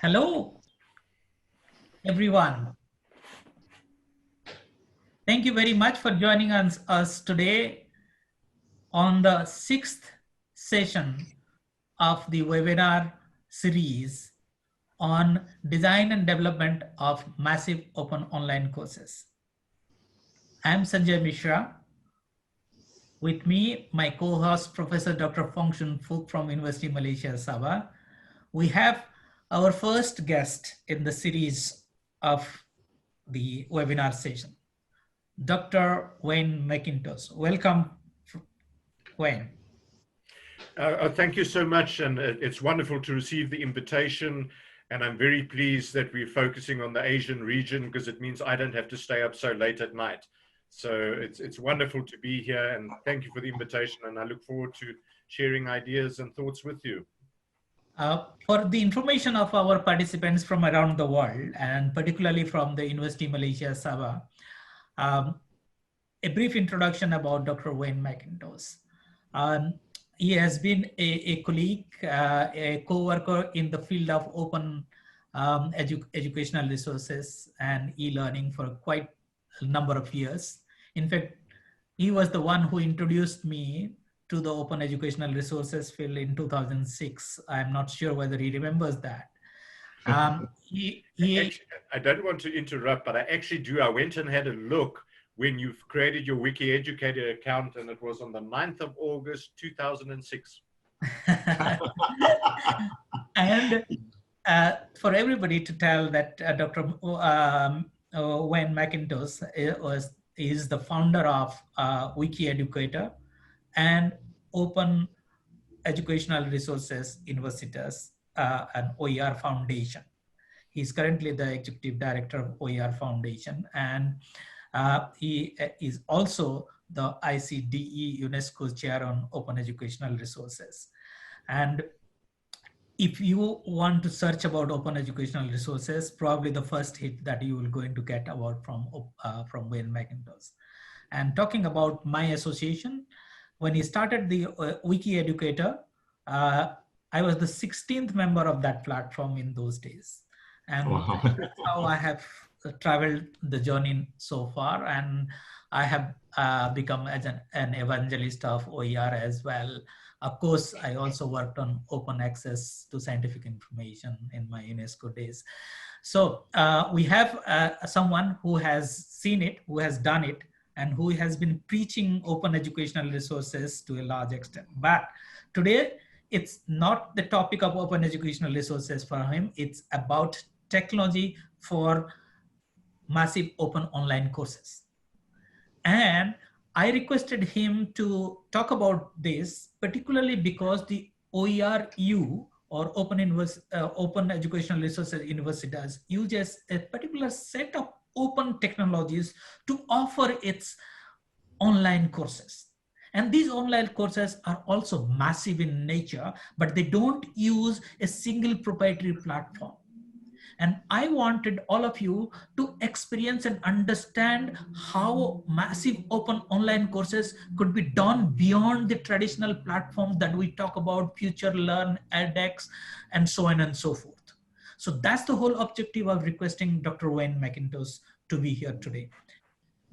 Hello, everyone. Thank you very much for joining us today on the 6th session of the webinar series on design and development of massive open online courses. I'm Sanjay Mishra. With me, my co-host, Professor Dr. Fong Shun Fook from University of Malaysia, Sabah. We have our first guest in the series of the webinar session, Dr. Wayne Mackintosh. Welcome, Wayne. Thank you so much, and it's wonderful to receive the invitation, and I'm very pleased that we're focusing on the Asian region because it means I don't have to stay up so late at night. So it's wonderful to be here, and thank you for the invitation, and I look forward to sharing ideas and thoughts with you. For the information of our participants from around the world, and particularly from the University of Malaysia, Sabah, a brief introduction about Dr. Wayne Mackintosh. He has been a colleague, a co-worker in the field of open educational resources and e-learning for quite a number of years. In fact, he was the one who introduced me to the open educational resources field in 2006. I'm not sure whether he remembers that. Actually, I don't want to interrupt, but I actually do. I went and had a look when you've created your Wiki Educator account, and it was on the 9th of August, 2006. And for everybody to tell that Dr. Wayne Mackintosh is the founder of Wiki Educator and Open Educational Resources Universitas, an OER Foundation. He's currently the Executive Director of OER Foundation, and he is also the ICDE UNESCO Chair on Open Educational Resources. And if you want to search about open educational resources, probably the first hit that you will going to get about from Wayne Mackintosh. And talking about my association, when he started the Wiki Educator, I was the 16th member of that platform in those days. And wow. That's how I have traveled the journey so far. And I have become as an evangelist of OER as well. Of course, I also worked on open access to scientific information in my UNESCO days. So we have someone who has seen it, who has done it, and who has been preaching open educational resources to a large extent. But today, it's not the topic of open educational resources for him. It's about technology for massive open online courses. And I requested him to talk about this, particularly because the OERu, or Open Educational Resources Universitas, uses a particular set of open technologies to offer its online courses. And these online courses are also massive in nature, but they don't use a single proprietary platform. And I wanted all of you to experience and understand how massive open online courses could be done beyond the traditional platforms that we talk about, Future Learn, edX, and so on and so forth. So that's the whole objective of requesting Dr. Wayne Mackintosh to be here today.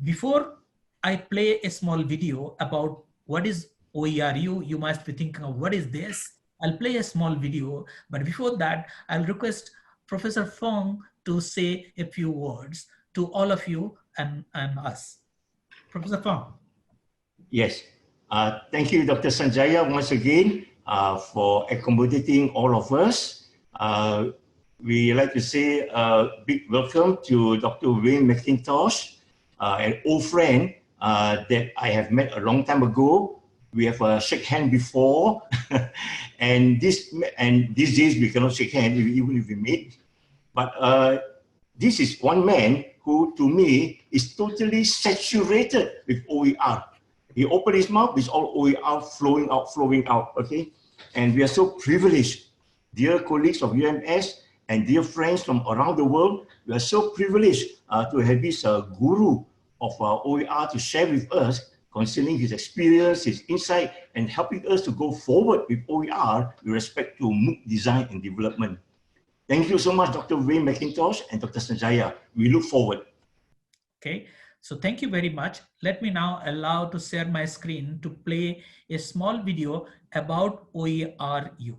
Before I play a small video about what is OERu, you must be thinking of what is this? I'll play a small video, but before that, I'll request Professor Fong to say a few words to all of you and us. Professor Fong. Yes, thank you, Dr. Sanjaya, once again for accommodating all of us. We like to say a big welcome to Dr. Wayne Mackintosh, an old friend that I have met a long time ago. We have shake hand before, and these days we cannot shake hand even if we meet. But this is one man who, to me, is totally saturated with OER. He opened his mouth, it's all OER flowing out, okay? And we are so privileged, dear colleagues of UMS and dear friends from around the world, we are so privileged to have this guru of OER to share with us concerning his experience, his insight, and helping us to go forward with OER with respect to MOOC design and development. Thank you so much, Dr. Wayne Mackintosh and Dr. Sanjaya. We look forward. Okay, so thank you very much. Let me now allow to share my screen to play a small video about OERu.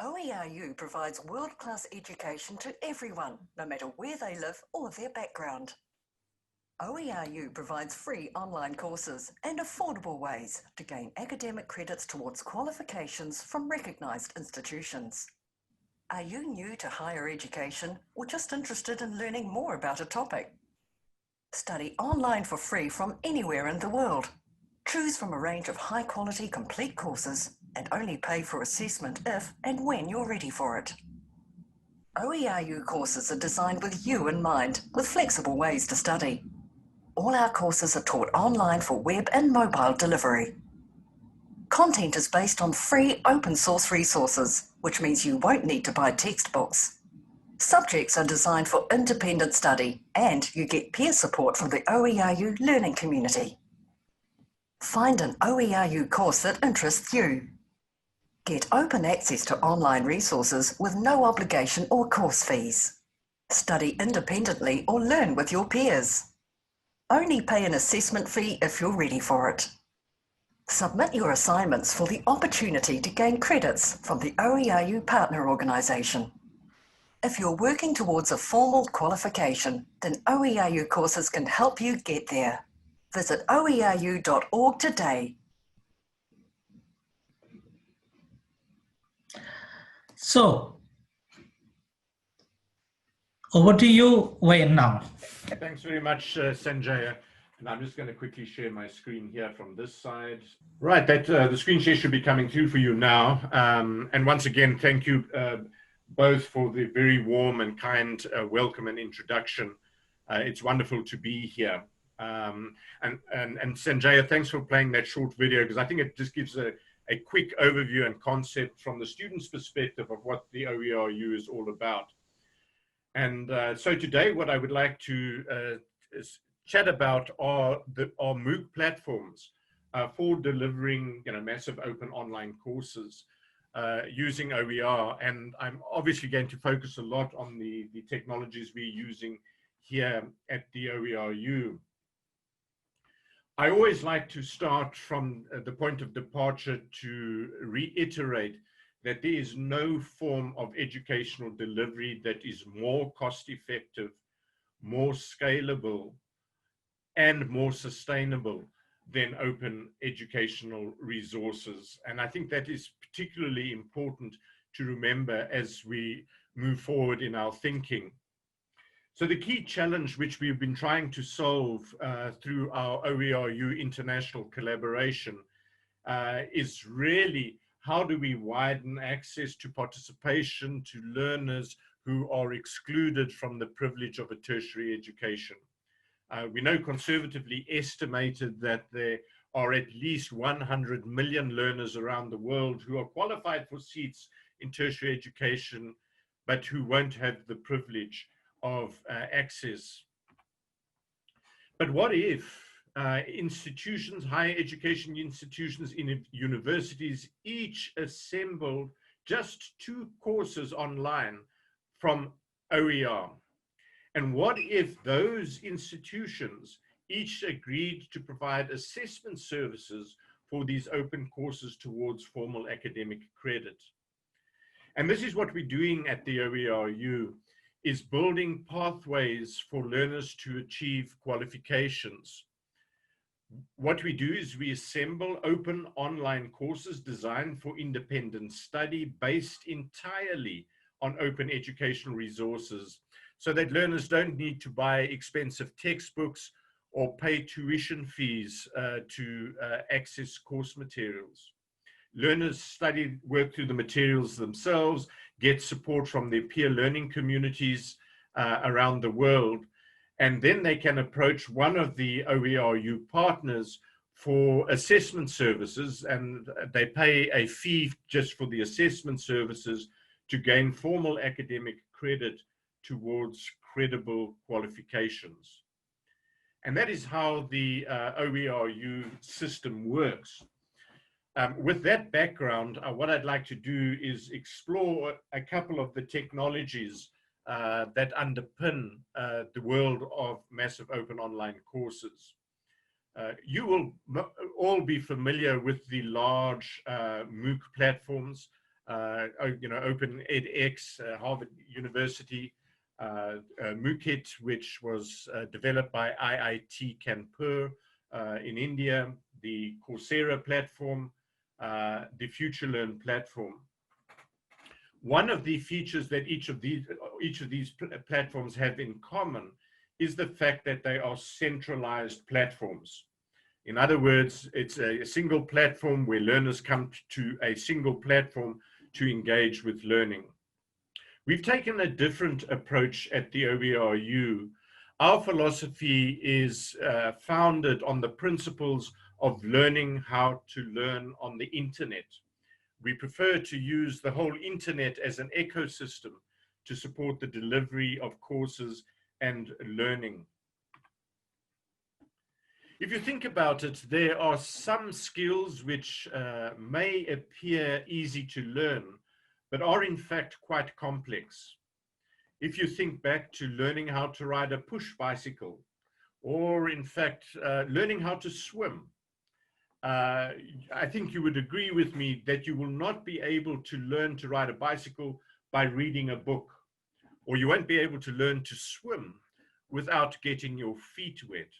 OERu provides world-class education to everyone, no matter where they live or their background. OERu provides free online courses and affordable ways to gain academic credits towards qualifications from recognised institutions. Are you new to higher education or just interested in learning more about a topic? Study online for free from anywhere in the world. Choose from a range of high-quality complete courses and only pay for assessment if and when you're ready for it. OERu courses are designed with you in mind, with flexible ways to study. All our courses are taught online for web and mobile delivery. Content is based on free open source resources, which means you won't need to buy textbooks. Subjects are designed for independent study, and you get peer support from the OERu learning community. Find an OERu course that interests you. Get open access to online resources with no obligation or course fees. Study independently or learn with your peers. Only pay an assessment fee if you're ready for it. Submit your assignments for the opportunity to gain credits from the OERu partner organisation. If you're working towards a formal qualification, then OERu courses can help you get there. Visit oeru.org today. So, over to you, Wayne, now. Thanks very much, Sanjaya. And I'm just going to quickly share my screen here from this side. Right, the screen share should be coming through for you now. And once again, thank you both for the very warm and kind welcome and introduction. It's wonderful to be here. And Sanjaya, thanks for playing that short video, because I think it just gives a quick overview and concept from the student's perspective of what the OERu is all about. And so today, what I would like to chat about are our MOOC platforms for delivering massive open online courses using OER. And I'm obviously going to focus a lot on the technologies we're using here at the OERu. I always like to start from the point of departure to reiterate that there is no form of educational delivery that is more cost-effective, more scalable, and more sustainable than open educational resources. And I think that is particularly important to remember as we move forward in our thinking. So the key challenge which we've been trying to solve through our OERu international collaboration is really how do we widen access to participation to learners who are excluded from the privilege of a tertiary education. We know conservatively estimated that there are at least 100 million learners around the world who are qualified for seats in tertiary education, but who won't have the privilege of access. But what if institutions, higher education institutions in universities, each assembled just 2 courses online from OER? And what if those institutions each agreed to provide assessment services for these open courses towards formal academic credit? And this is what we're doing at the OERu, is building pathways for learners to achieve qualifications. What we do is we assemble open online courses designed for independent study based entirely on open educational resources, so that learners don't need to buy expensive textbooks or pay tuition fees to access course materials. Learners work through the materials themselves, get support from their peer learning communities around the world, and then they can approach one of the OERu partners for assessment services, and they pay a fee just for the assessment services to gain formal academic credit towards credible qualifications. And that is how the OERu system works. With that background, what I'd like to do is explore a couple of the technologies that underpin the world of massive open online courses. You will all be familiar with the large MOOC platforms, Open edX, Harvard University, MOOCit, which was developed by IIT Kanpur in India, the Coursera platform, the FutureLearn platform. One of the features that each of these platforms have in common is the fact that they are centralized platforms. In other words, it's a single platform where learners come to a single platform to engage with learning. We've taken a different approach at the OERu. Our philosophy is founded on the principles of learning how to learn on the internet. We prefer to use the whole internet as an ecosystem to support the delivery of courses and learning. If you think about it, there are some skills which may appear easy to learn, but are in fact quite complex. If you think back to learning how to ride a push bicycle, or in fact, learning how to swim, I think you would agree with me that you will not be able to learn to ride a bicycle by reading a book, or you won't be able to learn to swim without getting your feet wet.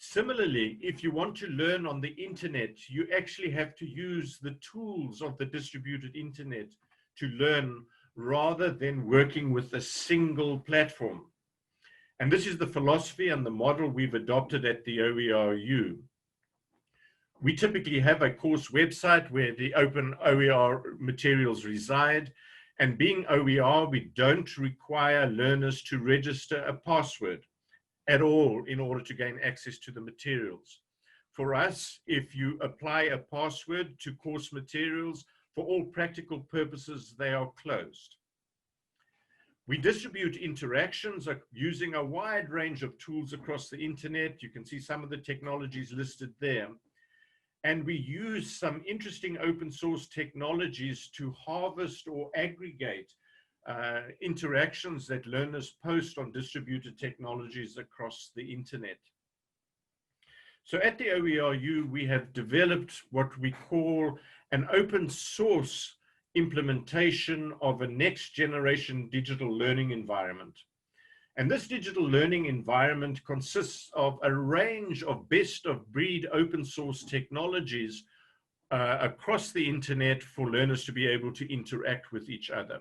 Similarly, if you want to learn on the internet, you actually have to use the tools of the distributed internet to learn rather than working with a single platform. And this is the philosophy and the model we've adopted at the OERu. We typically have a course website where the open OER materials reside. And being OER, we don't require learners to register a password at all in order to gain access to the materials. For us, if you apply a password to course materials, for all practical purposes, they are closed. We distribute interactions using a wide range of tools across the internet. You can see some of the technologies listed there. And we use some interesting open source technologies to harvest or aggregate interactions that learners post on distributed technologies across the internet. So at the OERu, we have developed what we call an open source implementation of a next generation digital learning environment. And this digital learning environment consists of a range of best of breed open source technologies across the internet for learners to be able to interact with each other.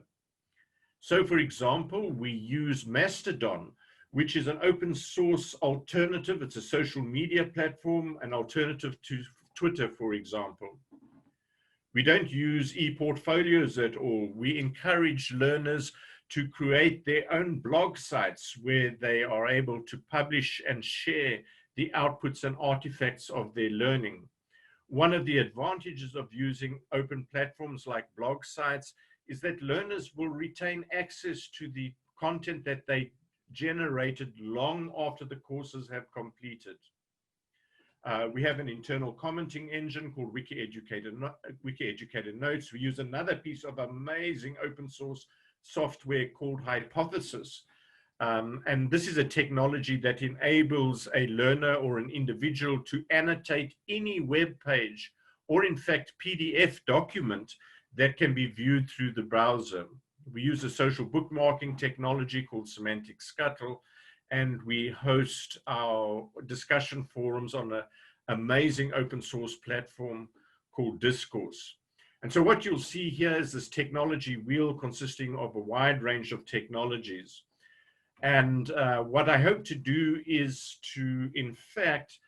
So for example, we use Mastodon, which is an open source alternative. It's a social media platform, an alternative to Twitter, for example. We don't use e-portfolios at all. We encourage learners to create their own blog sites where they are able to publish and share the outputs and artifacts of their learning. One of the advantages of using open platforms like blog sites is that learners will retain access to the content that they generated long after the courses have completed. We have an internal commenting engine called Wiki Educator Notes. We use another piece of amazing open source software called Hypothesis. And this is a technology that enables a learner or an individual to annotate any web page or in fact PDF document that can be viewed through the browser. We use a social bookmarking technology called Semantic Scuttle, and we host our discussion forums on an amazing open source platform called Discourse. And so what you'll see here is this technology wheel consisting of a wide range of technologies. And what I hope to do is to, in fact,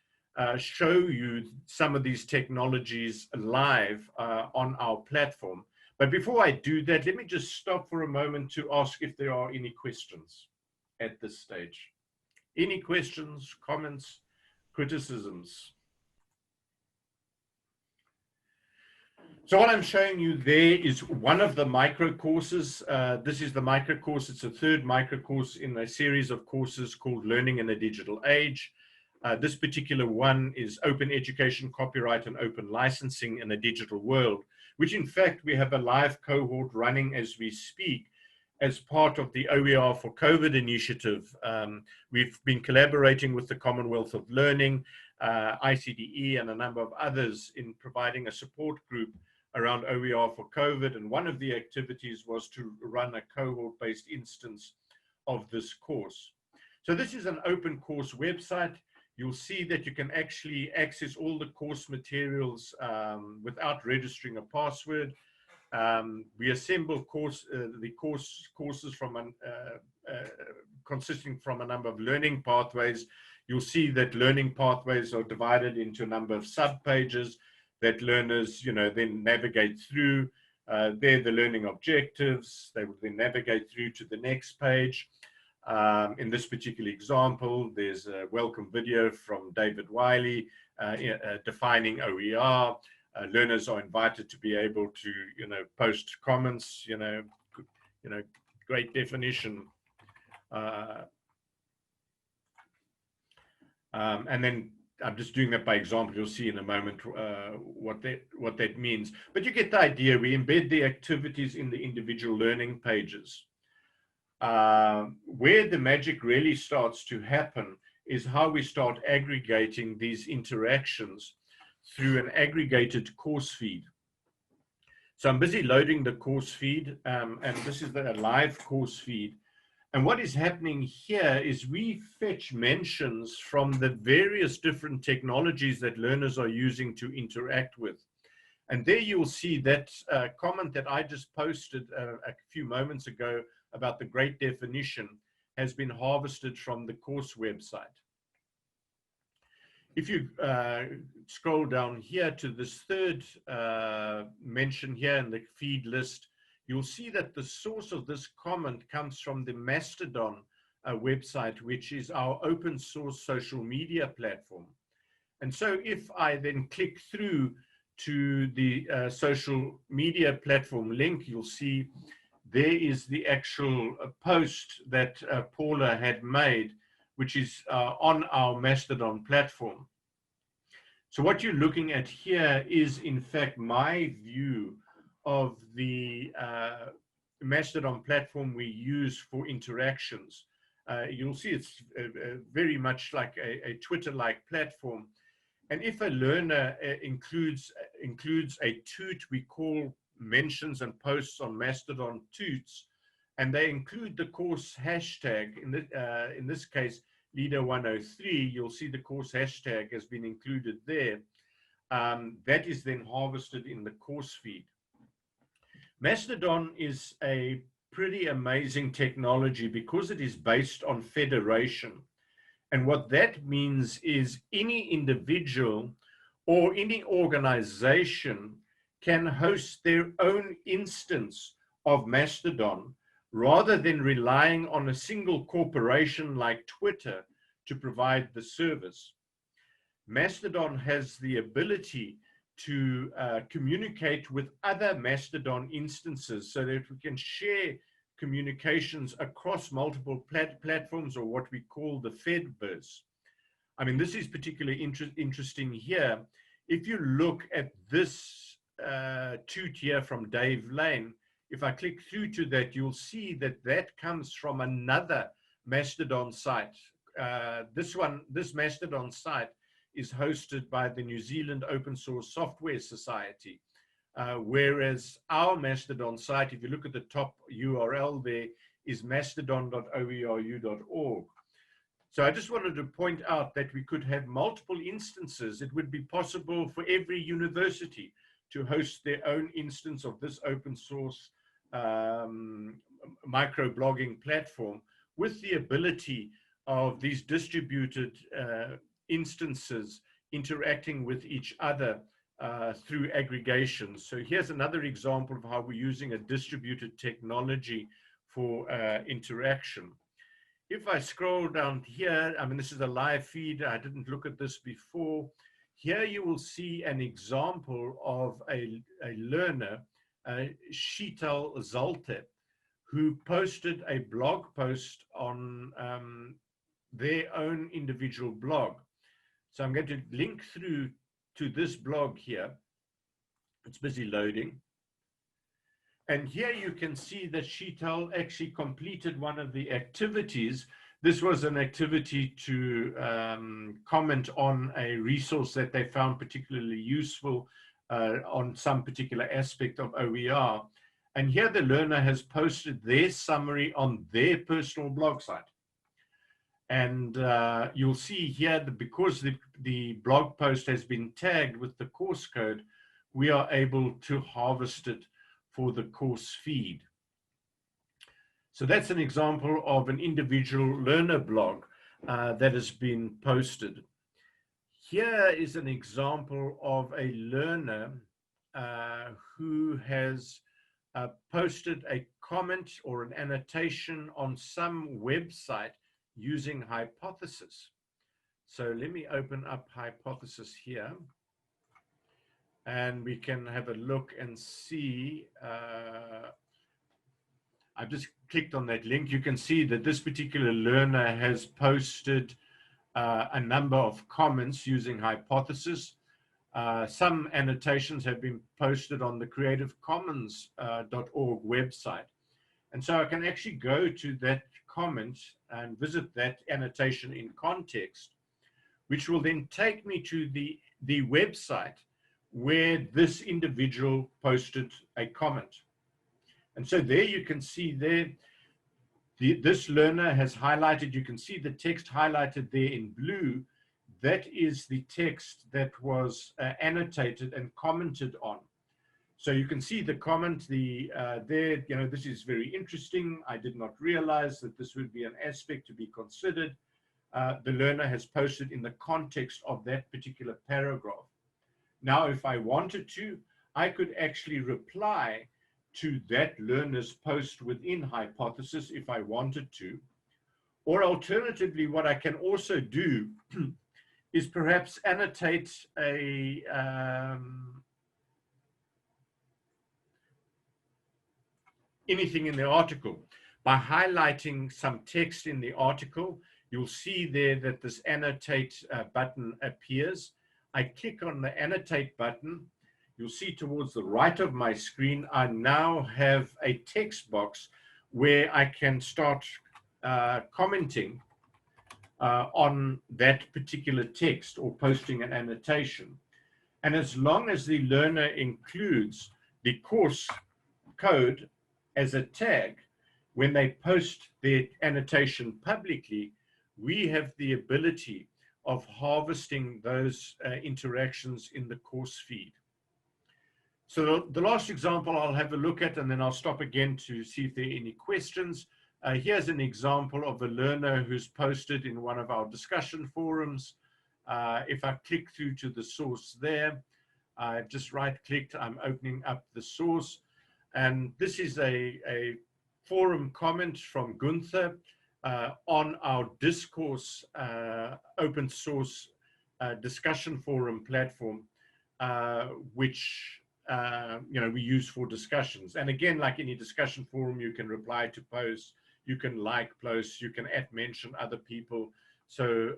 show you some of these technologies live on our platform. But before I do that, let me just stop for a moment to ask if there are any questions at this stage. Any questions, comments, criticisms? So what I'm showing you there is one of the micro courses. This is the micro course. It's a third micro course in a series of courses called Learning in a Digital Age. This particular one is Open Education, Copyright and Open Licensing in a Digital World, which in fact we have a live cohort running as we speak as part of the OER for COVID initiative. We've been collaborating with the Commonwealth of Learning, ICDE and a number of others in providing a support group around OER for COVID, and one of the activities was to run a cohort-based instance of this course. So this is an OpenCourse website. You'll see that you can actually access all the course materials without registering a password. We assemble courses from consisting from a number of learning pathways. You'll see that learning pathways are divided into a number of sub-pages that learners, then navigate through. They're the learning objectives. They will then navigate through to the next page. In this particular example, there's a welcome video from David Wiley defining OER. Learners are invited to be able to, post comments, great definition. And then I'm just doing that by example. You'll see in a moment what that means. But you get the idea. We embed the activities in the individual learning pages. Where the magic really starts to happen is how we start aggregating these interactions through an aggregated course feed. So I'm busy loading the course feed, and this is the live course feed. And what is happening here is we fetch mentions from the various different technologies that learners are using to interact with. And there you'll see that comment that I just posted a few moments ago about the great definition has been harvested from the course website. If you scroll down here to this third mention here in the feed list, you'll see that the source of this comment comes from the Mastodon website, which is our open source social media platform. And so if I then click through to the social media platform link, you'll see there is the actual post that Paula had made, which is on our Mastodon platform. So what you're looking at here is, in fact, my view of the Mastodon platform we use for interactions. You'll see it's very much like a Twitter-like platform. And if a learner includes a toot, we call mentions and posts on Mastodon toots, and they include the course hashtag, in this case, Leader103, you'll see the course hashtag has been included there. That is then harvested in the course feed. Mastodon is a pretty amazing technology because it is based on federation. And what that means is any individual or any organization can host their own instance of Mastodon rather than relying on a single corporation like Twitter to provide the service. Mastodon has the ability to communicate with other Mastodon instances so that we can share communications across multiple platforms, or what we call the Fedverse. I mean, this is particularly interesting here. If you look at this toot here from Dave Lane, if I click through to that, you'll see that that comes from another Mastodon site. This Mastodon site is hosted by the New Zealand Open Source Software Society, whereas our Mastodon site, if you look at the top URL there, is mastodon.oeru.org. So I just wanted to point out that we could have multiple instances. It would be possible for every university to host their own instance of this open source microblogging platform, with the ability of these distributed instances interacting with each other through aggregation. So here's another example of how we're using a distributed technology for interaction. If I scroll down here, I mean, this is a live feed. I didn't look at this before. Here you will see an example of a learner, Sheetal Zalte, who posted a blog post on their own individual blog. So I'm going to link through to this blog here. It's busy loading. And here you can see that Sheetal actually completed one of the activities. This was an activity to comment on a resource that they found particularly useful on some particular aspect of OER. And here the learner has posted their summary on their personal blog site. And you'll see here that because the blog post has been tagged with the course code, we are able to harvest it for the course feed. So that's an example of an individual learner blog that has been posted. Here is an example of a learner who has posted a comment or an annotation on some website using Hypothesis. So let me open up Hypothesis here, and we can have a look and see. I've just clicked on that link. You can see that this particular learner has posted a number of comments using Hypothesis. Some annotations have been posted on the creativecommons.org website. And so I can actually go to that comment and visit that annotation in context, which will then take me to the website where this individual posted a comment. And so there you can see there, this learner has highlighted, you can see the text highlighted there in blue. That is the text that was annotated and commented on. So you can see the comment there, you know, this is very interesting. I did not realize that this would be an aspect to be considered. The learner has posted in the context of that particular paragraph. Now, if I wanted to, I could actually reply to that learner's post within Hypothesis if I wanted to. Or alternatively, what I can also do is perhaps annotate anything in the article. By highlighting some text in the article, you'll see there that this annotate button appears. I click on the annotate button. You'll see towards the right of my screen, I now have a text box where I can start commenting on that particular text or posting an annotation. And as long as the learner includes the course code as a tag, when they post their annotation publicly, we have the ability of harvesting those interactions in the course feed. So the last example I'll have a look at, and then I'll stop again to see if there are any questions. Here's an example of a learner who's posted in one of our discussion forums. If I click through to the source there, I've just right-clicked, I'm opening up the source. And this is a forum comment from Gunther on our Discourse open source discussion forum platform, which you know, we use for discussions. And again, like any discussion forum, you can reply to posts, you can like posts, you can mention other people. So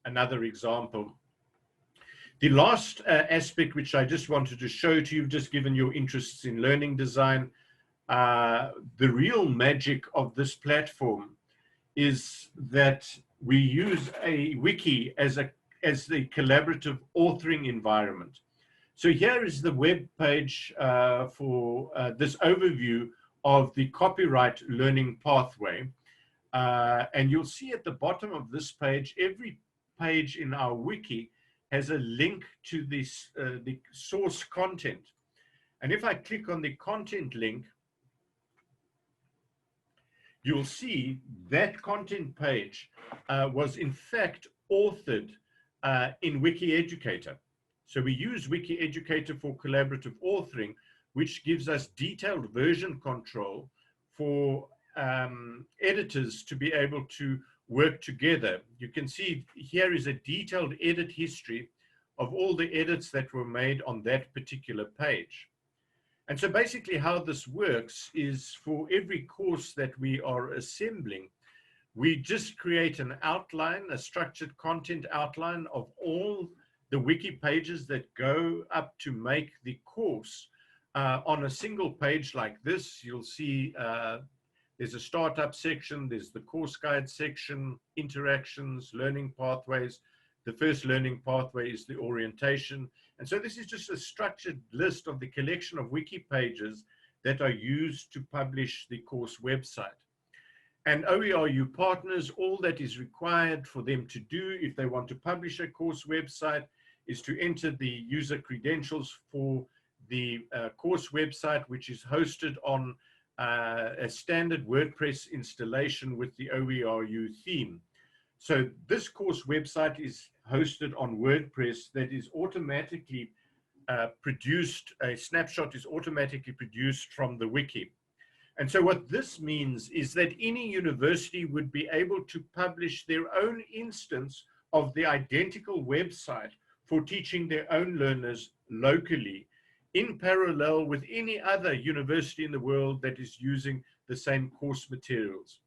another example. The last aspect which I just wanted to show to you, just given your interests in learning design, the real magic of this platform is that we use a wiki as the collaborative authoring environment. So here is the web page for this overview of the copyright learning pathway. And you'll see at the bottom of this page, every page in our wiki has a link to this, the source content. And if I click on the content link, you'll see that content page was in fact authored in WikiEducator. So we use WikiEducator for collaborative authoring, which gives us detailed version control for editors to be able to work together. You can see here is a detailed edit history of all the edits that were made on that particular page. And so basically how this works is for every course that we are assembling, we just create an outline, a structured content outline of all the wiki pages that go up to make the course on a single page like this. You'll see there's a startup section, there's the course guide section, interactions, learning pathways. The first learning pathway is the orientation. And so this is just a structured list of the collection of wiki pages that are used to publish the course website. And OERu partners, all that is required for them to do if they want to publish a course website is to enter the user credentials for the course website, which is hosted on a standard WordPress installation with the OERu theme. So this course website is hosted on WordPress that is automatically produced, a snapshot is automatically produced from the wiki. And so what this means is that any university would be able to publish their own instance of the identical website for teaching their own learners locally in parallel with any other university in the world that is using the same course materials.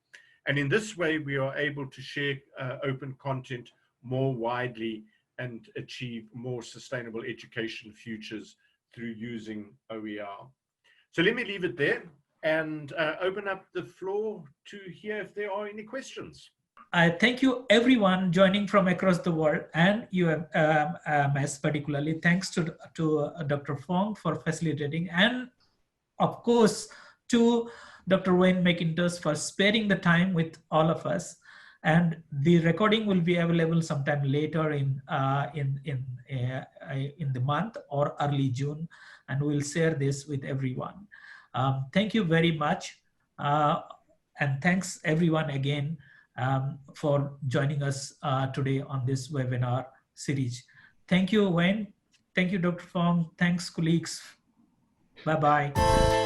And in this way, we are able to share open content more widely and achieve more sustainable education futures through using OER. So let me leave it there and open up the floor to hear if there are any questions. I thank you everyone joining from across the world, and UMS particularly. Thanks to Dr. Fong for facilitating, and of course to Dr. Wayne Mackintosh for sparing the time with all of us. And the recording will be available sometime later in the month or early June, and we'll share this with everyone. Thank you very much, and thanks everyone again for joining us today on this webinar series. Thank you, Wayne. Thank you, Dr. Fong. Thanks, colleagues. Bye-bye.